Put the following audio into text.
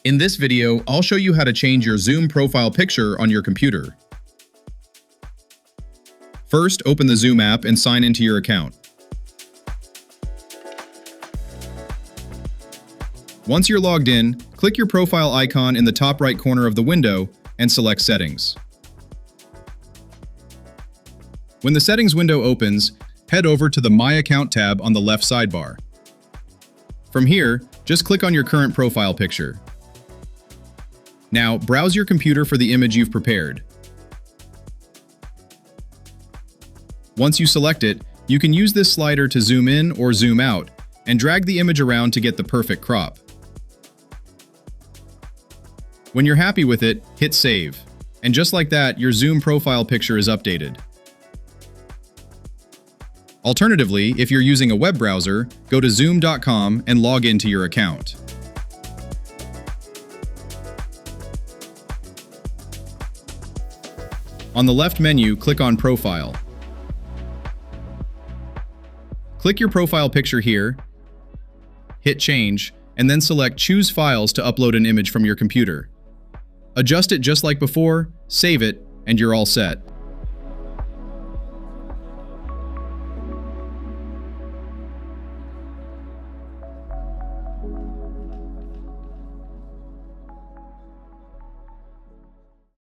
In this video, I'll show you how to change your Zoom profile picture on your computer. First, open the Zoom app and sign into your account. Once you're logged in, click your profile icon in the top right corner of the window and select Settings. When the Settings window opens, head over to the My Account tab on the left sidebar. From here, just click on your current profile picture. Now, browse your computer for the image you've prepared. Once you select it, you can use this slider to zoom in or zoom out and drag the image around to get the perfect crop. When you're happy with it, hit Save. And just like that, your Zoom profile picture is updated. Alternatively, if you're using a web browser, go to zoom.com and log into your account. On the left menu, click on Profile. Click your profile picture here, hit Change, and then select Choose Files to upload an image from your computer. Adjust it just like before, save it, and you're all set.